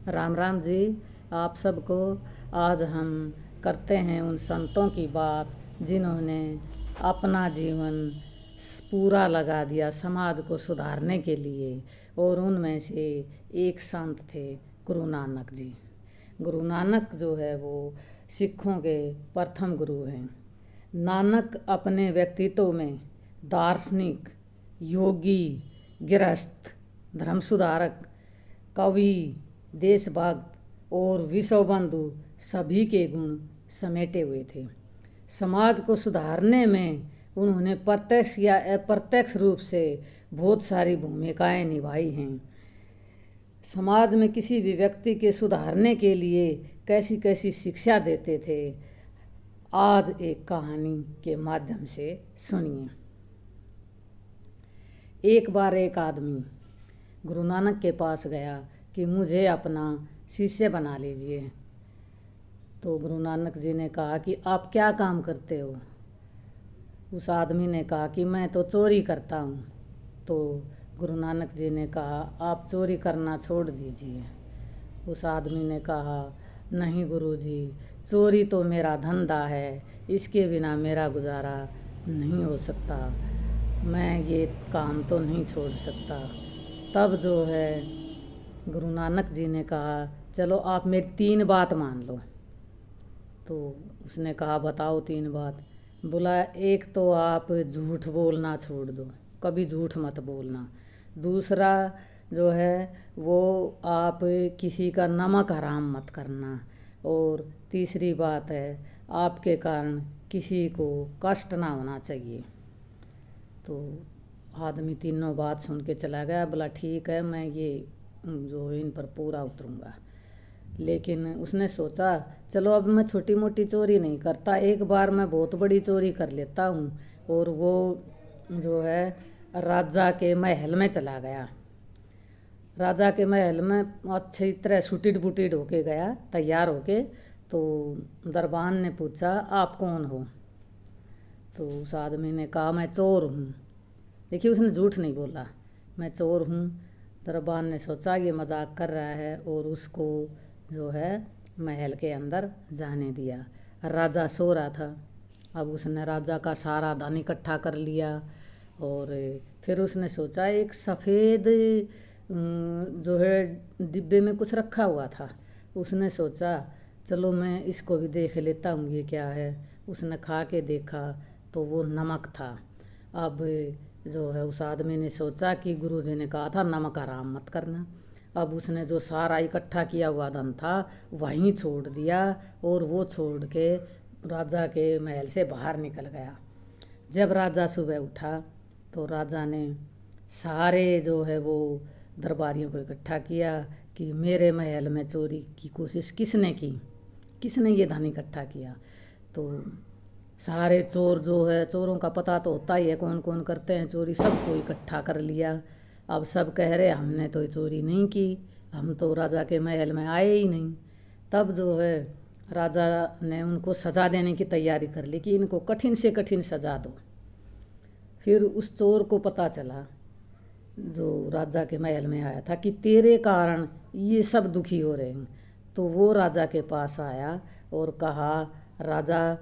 राम राम जी। आप सबको आज हम करते हैं उन संतों की बात जिन्होंने अपना जीवन पूरा लगा दिया समाज को सुधारने के लिए। और उनमें से एक संत थे गुरु नानक जी। गुरु नानक जो है वो सिखों के प्रथम गुरु हैं। नानक अपने व्यक्तित्व में दार्शनिक, योगी, गृहस्थ, धर्म सुधारक, कवि, देशभक्त और विश्व बंधु सभी के गुण समेटे हुए थे। समाज को सुधारने में उन्होंने प्रत्यक्ष या अप्रत्यक्ष रूप से बहुत सारी भूमिकाएं निभाई हैं। समाज में किसी भी व्यक्ति के सुधारने के लिए कैसी कैसी शिक्षा देते थे, आज एक कहानी के माध्यम से सुनिए। एक बार एक आदमी गुरु नानक के पास गया कि मुझे अपना शिष्य बना लीजिए। तो गुरु नानक जी ने कहा कि आप क्या काम करते हो? उस आदमी ने कहा कि मैं तो चोरी करता हूँ। तो गुरु नानक जी ने कहा आप चोरी करना छोड़ दीजिए। उस आदमी ने कहा नहीं गुरुजी, चोरी तो मेरा धंधा है, इसके बिना मेरा गुजारा नहीं हो सकता, मैं ये काम तो नहीं छोड़ सकता। तब जो है गुरु नानक जी ने कहा चलो आप मेरी 3 बात मान लो। तो उसने कहा बताओ 3 बात। बोला एक तो आप झूठ बोलना छोड़ दो, कभी झूठ मत बोलना। दूसरा जो है वो आप किसी का नमक हराम मत करना। और तीसरी बात है आपके कारण किसी को कष्ट ना होना चाहिए। तो आदमी तीनों बात सुन के चला गया। बोला ठीक है, मैं ये जो इन पर पूरा उतरूँगा। लेकिन उसने सोचा चलो अब मैं छोटी मोटी चोरी नहीं करता, एक बार मैं बहुत बड़ी चोरी कर लेता हूँ। और वो जो है राजा के महल में चला गया। राजा के महल में अच्छी तरह सुटिड बुटिड होके गया, तैयार होके। तो दरबान ने पूछा आप कौन हो? तो उस आदमी ने कहा मैं चोर हूँ। देखिए उसने झूठ नहीं बोला, मैं चोर हूँ। दरबान ने सोचा ये मजाक कर रहा है और उसको जो है महल के अंदर जाने दिया। राजा सो रहा था। अब उसने राजा का सारा धन इकट्ठा कर लिया और फिर उसने सोचा एक सफ़ेद जो है डिब्बे में कुछ रखा हुआ था। उसने सोचा चलो मैं इसको भी देख लेता हूँ ये क्या है। उसने खा के देखा तो वो नमक था। अब जो है उस आदमी ने सोचा कि गुरुजी ने कहा था नमक हराम मत करना। अब उसने जो सारा इकट्ठा किया हुआ धन था वहीं छोड़ दिया और वो छोड़ के राजा के महल से बाहर निकल गया। जब राजा सुबह उठा तो राजा ने सारे जो है वो दरबारियों को इकट्ठा किया कि मेरे महल में चोरी की कोशिश किसने की, किसने ये धन इकट्ठा किया। तो सारे चोर जो है, चोरों का पता तो होता ही है कौन कौन करते हैं चोरी, सबको इकट्ठा कर लिया। अब सब कह रहे हमने तो चोरी नहीं की, हम तो राजा के महल में आए ही नहीं। तब जो है राजा ने उनको सज़ा देने की तैयारी कर ली कि इनको कठिन से कठिन सज़ा दो। फिर उस चोर को पता चला जो राजा के महल में आया था कि तेरे कारण ये सब दुखी हो रहे हैं। तो वो राजा के पास आया और कहा राजा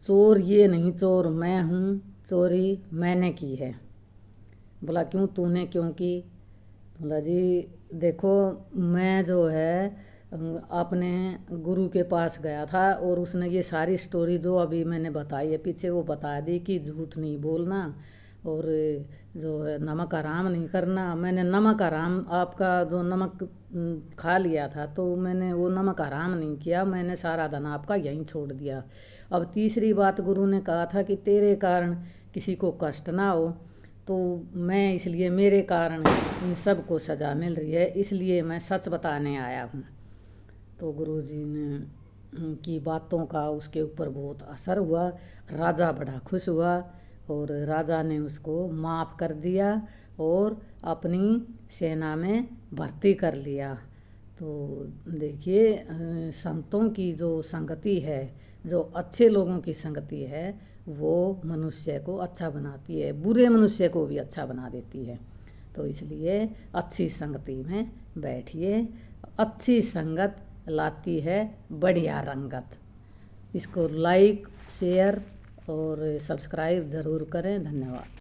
चोर ये नहीं, चोर मैं हूँ, चोरी मैंने की है। बोला क्यों, तूने क्यों की? बोला जी देखो मैं जो है अपने गुरु के पास गया था और उसने ये सारी स्टोरी जो अभी मैंने बताई है पीछे वो बता दी कि झूठ नहीं बोलना और जो है नमक हराम नहीं करना। मैंने नमक हराम आपका जो नमक खा लिया था तो मैंने वो नमक हराम नहीं किया, मैंने सारा धन आपका यहीं छोड़ दिया। अब तीसरी बात गुरु ने कहा था कि तेरे कारण किसी को कष्ट ना हो, तो मैं इसलिए मेरे कारण इन सब को सज़ा मिल रही है, इसलिए मैं सच बताने आया हूँ। तो गुरुजी ने की बातों का उसके ऊपर बहुत असर हुआ। राजा बड़ा खुश हुआ और राजा ने उसको माफ़ कर दिया और अपनी सेना में भर्ती कर लिया। तो देखिए संतों की जो संगति है, जो अच्छे लोगों की संगति है, वो मनुष्य को अच्छा बनाती है, बुरे मनुष्य को भी अच्छा बना देती है। तो इसलिए अच्छी संगति में बैठिए, अच्छी संगत लाती है बढ़िया रंगत। इसको लाइक शेयर और सब्सक्राइब ज़रूर करें। धन्यवाद।